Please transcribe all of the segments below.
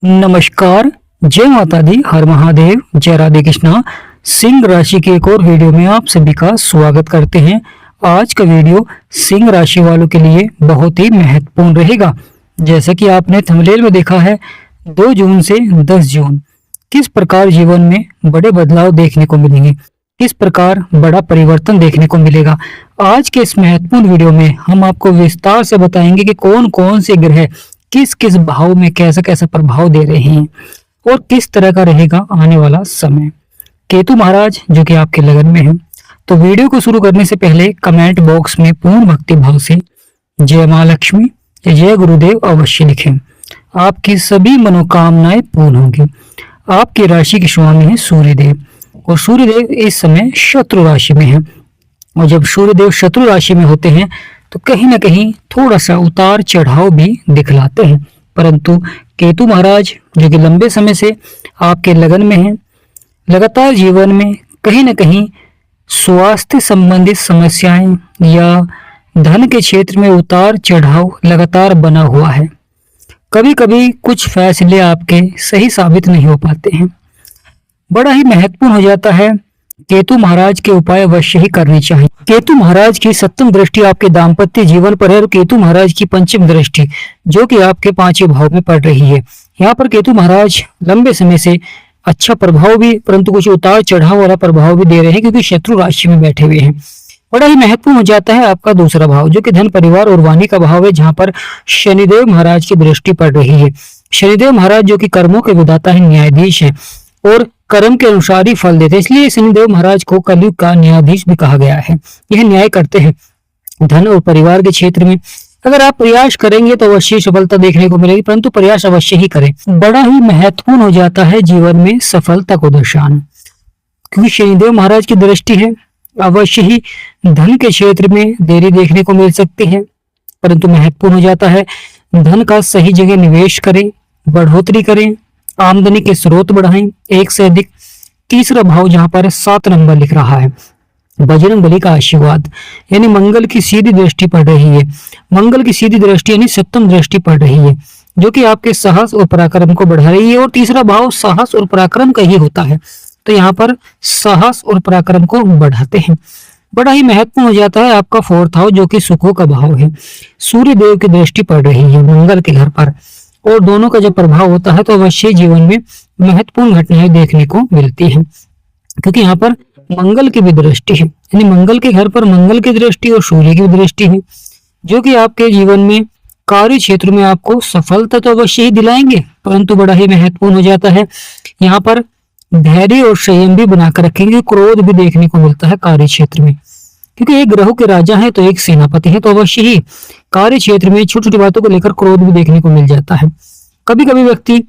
नमस्कार, जय माता दी, हर महादेव, जय राधे कृष्णा। सिंह राशि के एक और वीडियो में आप सभी का स्वागत करते हैं। आज का वीडियो सिंह राशि वालों के लिए बहुत ही महत्वपूर्ण रहेगा। जैसा कि आपने थंबनेल में देखा है, 2 जून से 10 जून किस प्रकार जीवन में बड़े बदलाव देखने को मिलेंगे, किस प्रकार बड़ा परिवर्तन देखने को मिलेगा। आज के इस महत्वपूर्ण वीडियो में हम आपको विस्तार से बताएंगे कि कौन कौन से ग्रह किस किस भाव में कैसा कैसा प्रभाव दे रहे हैं और किस तरह का रहेगा आने वाला समय। केतु महाराज जो कि आपके लगन में है, तो वीडियो को शुरू करने से पहले कमेंट बॉक्स में पूर्ण भक्ति भाव से जय मां लक्ष्मी, जय गुरुदेव अवश्य लिखें। आपकी सभी मनोकामनाएं पूर्ण होंगी। आपकी राशि के स्वामी है सूर्यदेव, और सूर्यदेव इस समय शत्रु राशि में है। और जब सूर्यदेव शत्रु राशि में होते हैं तो कहीं ना कहीं थोड़ा सा उतार चढ़ाव भी दिखलाते हैं, परंतु केतु महाराज जो कि लंबे समय से आपके लगन में हैं, लगातार जीवन में कहीं ना कहीं स्वास्थ्य संबंधित समस्याएं या धन के क्षेत्र में उतार चढ़ाव लगातार बना हुआ है। कभी कभी कुछ फैसले आपके सही साबित नहीं हो पाते हैं। बड़ा ही महत्वपूर्ण हो जाता है, केतु महाराज के उपाय अवश्य ही करने चाहिए। केतु महाराज की 7वीं दृष्टि आपके दाम्पत्य जीवन पर है और केतु महाराज की 5वीं दृष्टि जो कि आपके 5वें भाव में पड़ रही है। यहाँ पर केतु महाराज लंबे समय से अच्छा प्रभाव भी, परंतु कुछ उतार चढ़ाव वाला प्रभाव भी दे रहे हैं, क्योंकि शत्रु राशि में बैठे हुए हैं। बड़ा ही महत्वपूर्ण हो जाता है आपका दूसरा भाव जो कि धन, परिवार और वाणी का भाव है, जहाँ पर शनिदेव महाराज की दृष्टि पड़ रही है। शनिदेव महाराज जो कि कर्मों के विधाता है, न्यायाधीश है और कर्म के अनुसार ही फल देते हैं, इसलिए शनिदेव महाराज को कलयुग का न्यायाधीश भी कहा गया है। यह न्याय करते हैं धन और परिवार के क्षेत्र में। अगर आप प्रयास करेंगे तो अवश्य सफलता देखने को मिलेगी, परंतु प्रयास अवश्य ही करें। बड़ा ही महत्वपूर्ण हो जाता है जीवन में सफलता को दर्शाना, क्योंकि शनिदेव महाराज की दृष्टि है। अवश्य ही धन के क्षेत्र में देरी देखने को मिल सकती है, परंतु महत्वपूर्ण हो जाता है धन का सही जगह निवेश करें, बढ़ोतरी करें, आमदनी के स्रोत बढ़ाएं एक से अधिक। तीसरा भाव जहां पर 7 नंबर लिख रहा है, बजरंग बली का आशीर्वाद, यानी मंगल की सीधी दृष्टि पड़ रही है। मंगल की सीधी दृष्टि यानी 7वीं दृष्टि पड़ रही है, जो कि आपके साहस और पराक्रम को बढ़ा रही है। और तीसरा भाव साहस और पराक्रम का ही होता है, तो यहाँ पर साहस और पराक्रम को बढ़ाते हैं। बड़ा ही महत्वपूर्ण हो जाता है आपका 4th हाउस जो कि सुखों का भाव है। सूर्य देव की दृष्टि पड़ रही है मंगल के घर पर, और दोनों का जब प्रभाव होता है तो अवश्य जीवन में महत्वपूर्ण घटनाएं देखने को मिलती हैं, क्योंकि यहाँ पर मंगल की भी दृष्टि है, यानी मंगल के घर पर मंगल की दृष्टि और सूर्य की भी दृष्टि है, जो कि आपके जीवन में कार्य क्षेत्र में आपको सफलता तो अवश्य ही दिलाएंगे, परंतु बड़ा ही महत्वपूर्ण हो जाता है यहाँ पर धैर्य और संयम भी बनाकर रखेंगे। क्रोध भी देखने को मिलता है कार्य क्षेत्र में, क्योंकि एक ग्रहों के राजा है तो एक सेनापति है, तो अवश्य ही कार्य क्षेत्र में छोटी छोटी बातों को लेकर क्रोध भी देखने को मिल जाता है। कभी कभी व्यक्ति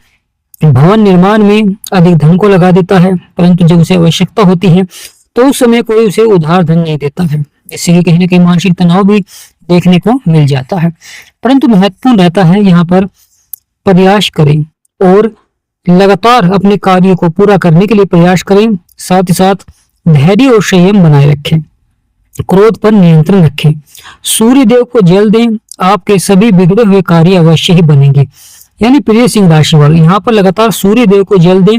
भवन निर्माण में अधिक धन को लगा देता है, परंतु जब उसे आवश्यकता होती है तो उस समय कोई उसे उधार धन नहीं देता है, इससे कि कहीं ना कहीं मानसिक तनाव भी देखने को मिल जाता है। परंतु महत्वपूर्ण रहता है यहाँ पर प्रयास करें और लगातार अपने कार्य को पूरा करने के लिए प्रयास करें, साथ ही साथ धैर्य और संयम बनाए रखें, क्रोध पर नियंत्रण रखें, सूर्य देव को जल दें, आपके सभी बिगड़े हुए कार्य अवश्य ही बनेंगे। यानी प्रिय सिंह राशि वाले यहाँ पर लगातार सूर्य देव को जल दें,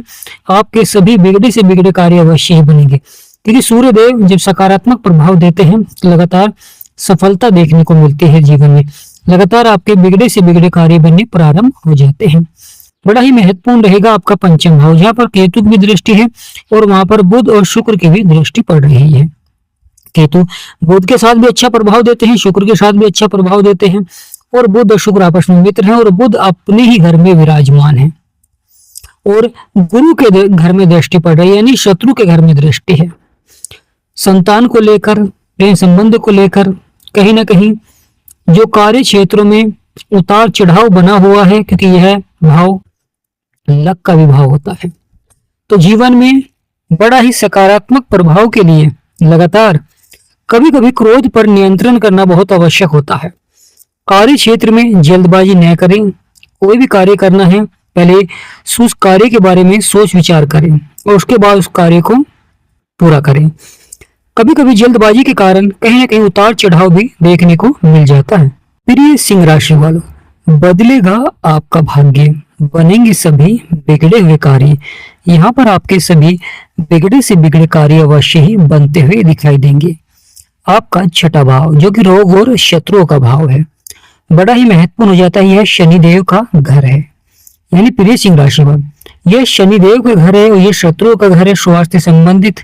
आपके सभी बिगड़े से बिगड़े कार्य अवश्य ही बनेंगे, क्योंकि सूर्य देव जब सकारात्मक प्रभाव देते हैं तो लगातार सफलता देखने को मिलती है जीवन में, लगातार आपके बिगड़े से बिगड़े कार्य बनने प्रारंभ हो जाते हैं। बड़ा ही महत्वपूर्ण रहेगा आपका 5वां भाव, जहाँ पर केतु की भी दृष्टि है और वहां पर बुध और शुक्र की भी दृष्टि पड़ रही है। केतु बुध के साथ भी अच्छा प्रभाव देते हैं, शुक्र के साथ भी अच्छा प्रभाव देते हैं, और बुध और शुक्र आपस में मित्र हैं और बुध अपने ही घर में विराजमान है, और गुरु के घर में दृष्टि पड़ रही है, यानी शत्रु के घर में दृष्टि है। संतान को लेकर, प्रेम संबंध को लेकर कहीं ना कहीं जो कार्य क्षेत्रों में उतार चढ़ाव बना हुआ है, क्योंकि यह भाव लक का भी भाव होता है, तो जीवन में बड़ा ही सकारात्मक प्रभाव के लिए लगातार कभी कभी क्रोध पर नियंत्रण करना बहुत आवश्यक होता है। कार्य क्षेत्र में जल्दबाजी न करें, कोई भी कार्य करना है पहले उस कार्य के बारे में सोच विचार करें और उसके बाद उस कार्य को पूरा करें। कभी कभी जल्दबाजी के कारण कहीं ना कहीं उतार चढ़ाव भी देखने को मिल जाता है। प्रिय सिंह राशि वालों, बदलेगा आपका भाग्य, बनेंगे सभी बिगड़े हुए कार्य। यहाँ पर आपके सभी बिगड़े से बिगड़े कार्य अवश्य ही बनते हुए दिखाई देंगे। आपका छठा भाव जो कि रोग और शत्रुओं का भाव है, बड़ा ही महत्वपूर्ण हो जाता है। यह शनिदेव का घर है, यानी प्रिय सिंह राशि वाले, यह शनिदेव का घर है और यह शत्रुओं का घर है। स्वास्थ्य संबंधित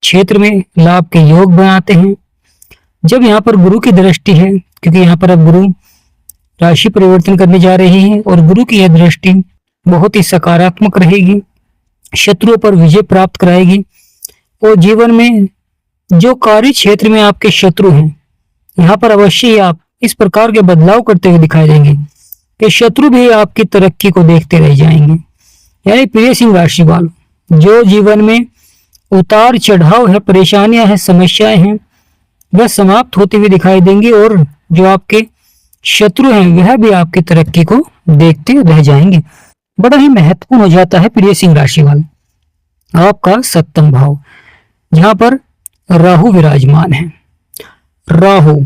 क्षेत्र में लाभ के योग बनाते हैं। जब यहाँ पर गुरु की दृष्टि है, क्योंकि यहाँ पर अब गुरु राशि परिवर्तन करने जा रहे हैं और गुरु की यह दृष्टि बहुत ही सकारात्मक रहेगी, शत्रुओं पर विजय प्राप्त कराएगी। और जीवन में जो कार्य क्षेत्र में आपके शत्रु हैं, यहाँ पर अवश्य ही आप इस प्रकार के बदलाव करते हुए दिखाई देंगे कि शत्रु भी आपकी तरक्की को देखते रह जाएंगे। यानी प्रिय सिंह राशि वालों, जो जीवन में उतार चढ़ाव है, परेशानियां हैं, समस्याएं हैं, वह समाप्त होते हुए दिखाई देंगी और जो आपके शत्रु हैं वह भी आपकी तरक्की को देखते रह जाएंगे। बड़ा ही महत्वपूर्ण हो जाता है प्रिय सिंह राशि वाले आपका सप्तम भाव, जहां पर राहु विराजमान है। राहु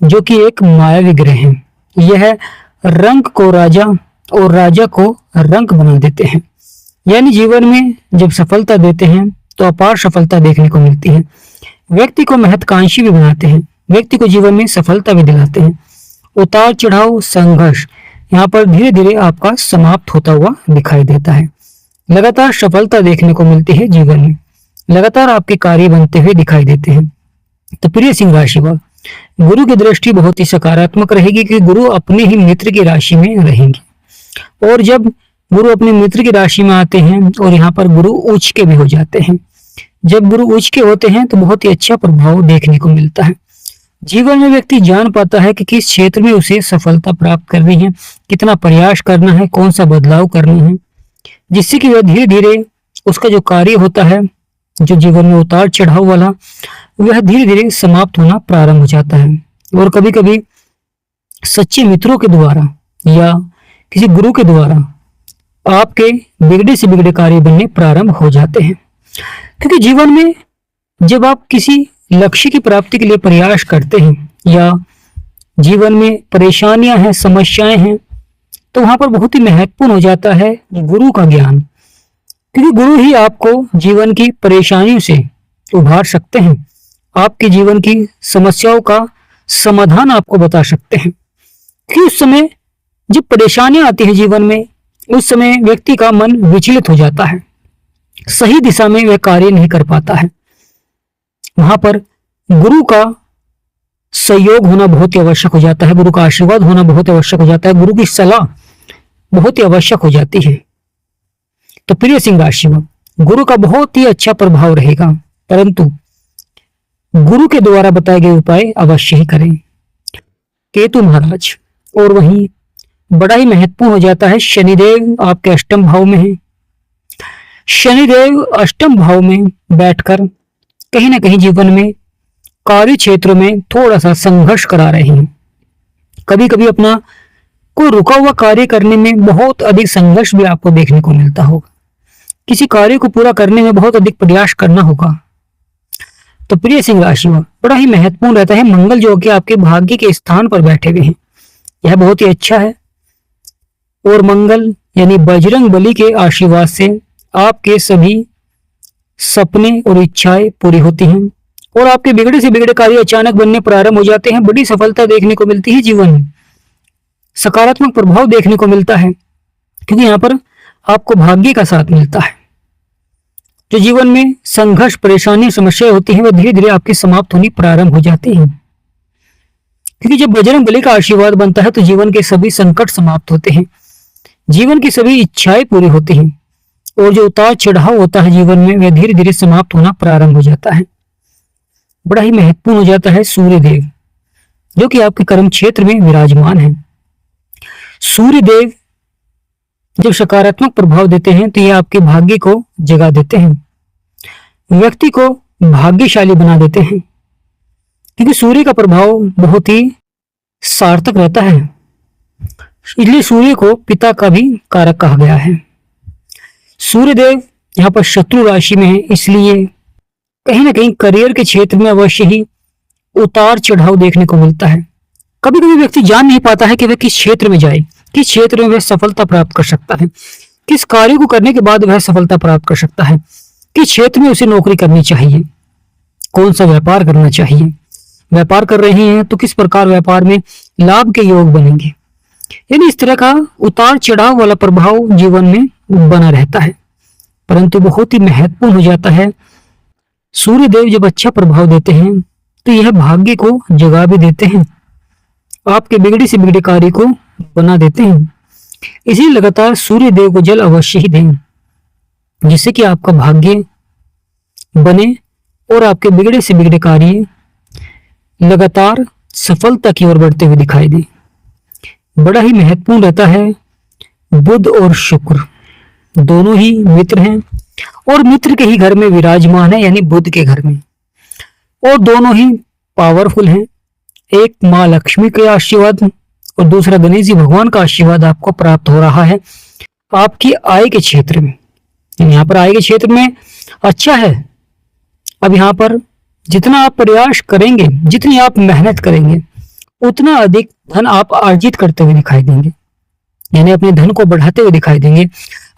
जो कि एक मायावी ग्रह है, यह रंग को राजा और राजा को रंक बना देते हैं। यानी जीवन में जब सफलता देते हैं तो अपार सफलता देखने को मिलती है। व्यक्ति को महत्वाकांक्षी भी बनाते हैं, व्यक्ति को जीवन में सफलता भी दिलाते हैं। उतार चढ़ाव, संघर्ष यहाँ पर धीरे धीरे आपका समाप्त होता हुआ दिखाई देता है। लगातार सफलता देखने को मिलती है जीवन में, लगातार आपके कार्य बनते हुए दिखाई देते हैं। तो प्रिय सिंह राशि वाले, गुरु की दृष्टि बहुत ही सकारात्मक रहेगी कि गुरु अपने ही मित्र की राशि में रहेंगे। और जब गुरु अपने मित्र की राशि में आते हैं और यहाँ पर गुरु उच्च के भी हो जाते हैं, जब गुरु उच्च के होते हैं तो बहुत ही अच्छा प्रभाव देखने को मिलता है। जीवन में व्यक्ति जान पाता है कि किस क्षेत्र में उसे सफलता प्राप्त करनी है, कितना प्रयास करना है, कौन सा बदलाव करना है, जिससे कि वह धीरे धीरे उसका जो कार्य होता है, जो जीवन में उतार चढ़ाव वाला, वह धीरे धीरे समाप्त होना प्रारंभ हो जाता है। और कभी कभी सच्चे मित्रों के द्वारा या किसी गुरु के द्वारा आपके बिगड़े से बिगड़े कार्य बनने प्रारंभ हो जाते हैं। क्योंकि जीवन में जब आप किसी लक्ष्य की प्राप्ति के लिए प्रयास करते हैं या जीवन में परेशानियां हैं, समस्याएं हैं, तो वहां पर बहुत ही महत्वपूर्ण हो जाता है गुरु का ज्ञान। क्योंकि गुरु ही आपको जीवन की परेशानियों से उभार सकते हैं, आपके जीवन की समस्याओं का समाधान आपको बता सकते हैं। कि उस समय जब परेशानियां आती है जीवन में, उस समय व्यक्ति का मन विचलित हो जाता है, सही दिशा में वह कार्य नहीं कर पाता है। वहां पर गुरु का सहयोग होना बहुत ही आवश्यक हो जाता है, गुरु का आशीर्वाद होना बहुत ही आवश्यक हो जाता है, गुरु की सलाह बहुत ही आवश्यक हो जाती है। तो प्रिय सिंह राशि में गुरु का बहुत ही अच्छा प्रभाव रहेगा, परंतु गुरु के द्वारा बताए गए उपाय अवश्य ही करें। केतु महाराज, और वहीं बड़ा ही महत्वपूर्ण हो जाता है शनिदेव आपके अष्टम भाव में है। शनिदेव अष्टम भाव में बैठकर कहीं ना कहीं जीवन में कार्य क्षेत्रों में थोड़ा सा संघर्ष करा रहे हैं। कभी कभी अपना कोई रुका हुआ कार्य करने में बहुत अधिक संघर्ष भी आपको देखने को मिलता होगा, किसी कार्य को पूरा करने में बहुत अधिक प्रयास करना होगा। तो प्रिय सिंह राशि में बड़ा ही महत्वपूर्ण रहता है मंगल जो कि आपके भाग्य के स्थान पर बैठे हुए हैं, यह बहुत ही अच्छा है। और मंगल यानी बजरंग बली के आशीर्वाद से आपके सभी सपने और इच्छाएं पूरी होती हैं और आपके बिगड़े से बिगड़े कार्य अचानक बनने प्रारंभ हो जाते हैं। बड़ी सफलता देखने को मिलती है जीवन में, सकारात्मक प्रभाव देखने को मिलता है, क्योंकि यहाँ पर आपको भाग्य का साथ मिलता है। जो जीवन में संघर्ष, परेशानी, समस्याएं होती हैं, वह धीरे धीरे आपकी समाप्त होनी प्रारंभ हो जाती हैं। क्योंकि जब बजरंग बली का आशीर्वाद बनता है तो जीवन के सभी संकट समाप्त होते हैं, जीवन की सभी इच्छाएं पूरी होती हैं और जो उतार चढ़ाव होता है जीवन में, वह धीरे धीरे समाप्त होना प्रारंभ हो जाता है। बड़ा ही महत्वपूर्ण हो जाता है सूर्य देव जो कि आपके कर्म क्षेत्र में विराजमान है। सूर्य देव जब सकारात्मक प्रभाव देते हैं तो ये आपके भाग्य को जगा देते हैं, व्यक्ति को भाग्यशाली बना देते हैं, क्योंकि सूर्य का प्रभाव बहुत ही सार्थक रहता है। इसलिए सूर्य को पिता का भी कारक कहा गया है। सूर्य देव यहाँ पर शत्रु राशि में है, इसलिए कहीं ना कहीं करियर के क्षेत्र में अवश्य ही उतार चढ़ाव देखने को मिलता है। कभी कभी व्यक्ति जान नहीं पाता है कि वह किस क्षेत्र में जाए, किस क्षेत्र में वह सफलता प्राप्त कर सकता है, किस कार्य को करने के बाद वह सफलता प्राप्त कर सकता है, किस क्षेत्र में उसे नौकरी करनी चाहिए, कौन सा व्यापार करना चाहिए, व्यापार कर रहे हैं तो किस प्रकार व्यापार में लाभ के योग बनेंगे। यानी इस तरह का उतार चढ़ाव वाला प्रभाव जीवन में बना रहता है। परंतु बहुत ही महत्वपूर्ण हो जाता है, सूर्य देव जब अच्छा प्रभाव देते हैं तो यह भाग्य को जगा भी देते हैं, आपके बिगड़े से बिगड़े कार्य को बना देते हैं। इसलिए लगातार सूर्य देव को जल अवश्य ही दें, जिससे कि आपका भाग्य बने और आपके बिगड़े से बिगड़े कार्य लगातार सफलता की ओर बढ़ते हुए दिखाई दे। बड़ा ही महत्वपूर्ण रहता है, बुध और शुक्र दोनों ही मित्र हैं और मित्र के ही घर में विराजमान है, यानी बुध के घर में, और दोनों ही पावरफुल हैं। एक माँ लक्ष्मी के आशीर्वाद और दूसरा गणेश जी भगवान का आशीर्वाद आपको प्राप्त हो रहा है आपकी आय के क्षेत्र में। यहाँ पर आय के क्षेत्र में अच्छा है। अब यहाँ पर जितना आप प्रयास करेंगे, जितनी आप मेहनत करेंगे, उतना अधिक धन आप अर्जित करते हुए दिखाई देंगे, यानी अपने धन को बढ़ाते हुए दिखाई देंगे,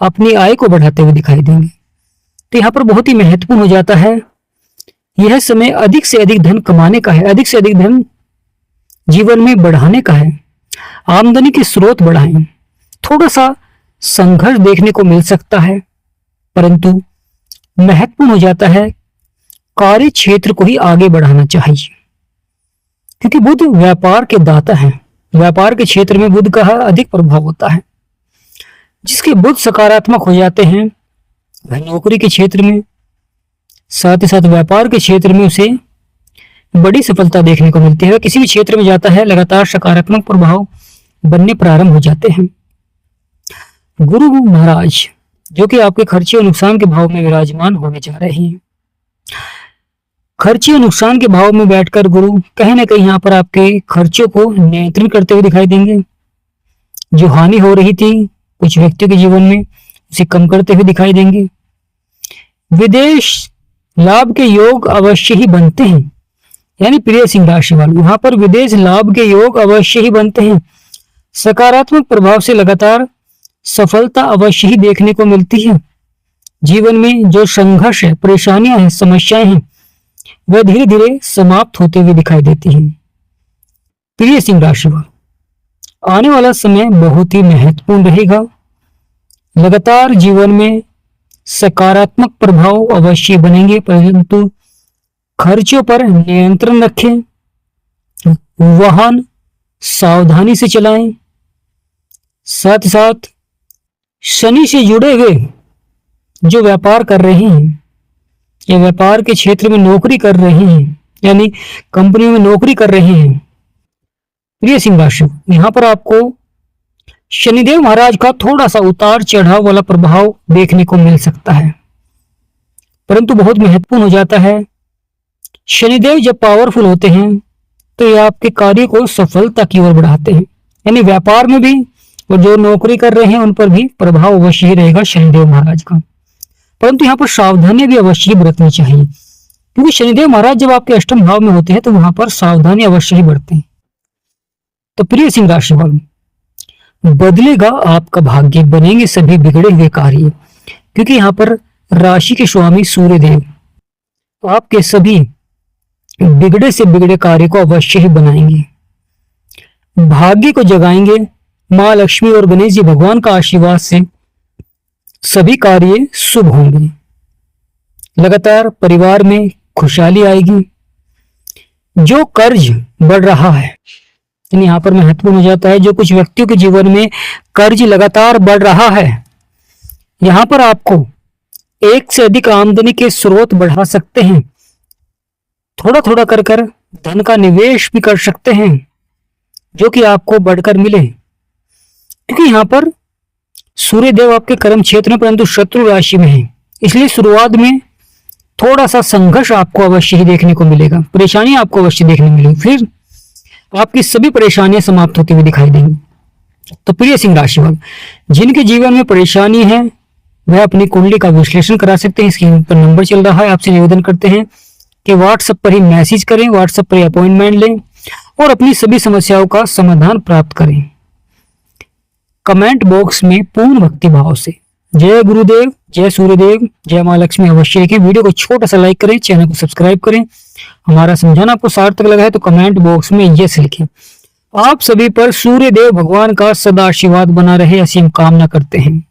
अपनी आय को बढ़ाते हुए दिखाई देंगे। तो यहाँ पर बहुत ही महत्वपूर्ण हो जाता है, यह समय अधिक से अधिक धन कमाने का है, अधिक से अधिक धन जीवन में बढ़ाने का है, आमदनी के स्रोत बढ़ाएं। थोड़ा सा संघर्ष देखने को मिल सकता है, परंतु महत्वपूर्ण हो जाता है, कार्य क्षेत्र को ही आगे बढ़ाना चाहिए, क्योंकि बुध व्यापार के दाता है। व्यापार के क्षेत्र में बुध का अधिक प्रभाव होता है। जिसके बुध सकारात्मक हो जाते हैं वह नौकरी के क्षेत्र में, साथ ही साथ व्यापार के क्षेत्र में उसे बड़ी सफलता देखने को मिलती है। वह किसी भी क्षेत्र में जाता है, लगातार सकारात्मक प्रभाव बनने प्रारंभ हो जाते हैं। गुरु महाराज जो कि आपके खर्चे और नुकसान के भाव में विराजमान होने जा रहे हैं। खर्चे और नुकसान के भाव में बैठकर गुरु कहीं ना कहीं यहाँ पर आपके खर्चों को नियंत्रण करते हुए दिखाई देंगे। जो हानि हो रही थी कुछ व्यक्तियों के जीवन में, उसे कम करते हुए दिखाई देंगे। विदेश लाभ के योग अवश्य ही बनते हैं, यानी प्रिय सिंह राशि वालों, यहाँ पर विदेश लाभ के योग अवश्य ही बनते हैं। सकारात्मक प्रभाव से लगातार सफलता अवश्य ही देखने को मिलती है। जीवन में जो संघर्ष है, परेशानियां हैं, समस्याएं हैं, वह धीरे धीरे समाप्त होते हुए दिखाई देती हैं। प्रिय सिंह राशि वालों, आने वाला समय बहुत ही महत्वपूर्ण रहेगा। लगातार जीवन में सकारात्मक प्रभाव अवश्य बनेंगे, परंतु खर्चों पर नियंत्रण रखें, वाहन सावधानी से चलाएं। साथ ही साथ शनि से जुड़े हुए जो व्यापार कर रहे हैं या व्यापार के क्षेत्र में नौकरी कर रहे हैं, यानी कंपनियों में नौकरी कर रहे हैं, प्रिय सिंह राशि, यहाँ पर आपको शनिदेव महाराज का थोड़ा सा उतार चढ़ाव वाला प्रभाव देखने को मिल सकता है, परंतु बहुत महत्वपूर्ण हो जाता है। शनिदेव जब पावरफुल होते हैं तो ये आपके कार्य को सफलता की ओर बढ़ाते हैं, यानी व्यापार में भी और जो नौकरी कर रहे हैं उन पर भी प्रभाव अवश्य ही रहेगा शनिदेव महाराज का। परंतु यहाँ पर सावधानी भी अवश्य ही बरतनी चाहिए, क्योंकि शनिदेव महाराज जब आपके अष्टम भाव में होते हैं तो वहां पर सावधानी अवश्य ही बरतें। तो प्रिय सिंह राशि वालों, बदलेगा आपका भाग्य, बनेंगे सभी बिगड़े हुए कार्य, क्योंकि यहाँ पर राशि के स्वामी सूर्य देव आपके सभी बिगड़े से बिगड़े कार्य को अवश्य ही बनाएंगे, भाग्य को जगाएंगे। माँ लक्ष्मी और गणेश जी भगवान का आशीर्वाद से सभी कार्य शुभ होंगे। लगातार परिवार में खुशहाली आएगी। जो कर्ज बढ़ रहा है, यानी यहाँ पर महत्वपूर्ण हो जाता है, जो कुछ व्यक्तियों के जीवन में कर्ज लगातार बढ़ रहा है, यहाँ पर आपको एक से अधिक आमदनी के स्रोत बढ़ा सकते हैं। थोड़ा थोड़ा कर कर धन का निवेश भी कर सकते हैं जो कि आपको बढ़कर मिले, क्योंकि यहाँ पर सूर्य देव आपके कर्म क्षेत्र में परंतु शत्रु राशि में है। इसलिए शुरुआत में थोड़ा सा संघर्ष आपको अवश्य ही देखने को मिलेगा, परेशानी आपको अवश्य देखने मिलेगी, फिर आपकी सभी परेशानियां समाप्त होती हुई दिखाई देंगी। तो प्रिय सिंह राशि वाले, जिनके जीवन में परेशानी है वह अपनी कुंडली का विश्लेषण करा सकते हैं। स्क्रीन पर नंबर चल रहा है, आपसे निवेदन करते हैं कि व्हाट्सएप पर ही मैसेज करें, व्हाट्सएप पर ही अपॉइंटमेंट लें और अपनी सभी समस्याओं का समाधान प्राप्त करें। कमेंट बॉक्स में पूर्ण भक्ति भाव से जय गुरुदेव, जय सूर्यदेव, जय माँ लक्ष्मी अवश्य लिखें। वीडियो को छोटा सा लाइक करें, चैनल को सब्सक्राइब करें। हमारा समझाना आपको सार्थक लगा है तो कमेंट बॉक्स में यस लिखें। आप सभी पर सूर्यदेव भगवान का सदा आशीर्वाद बना रहे, ऐसी हम कामना करते हैं।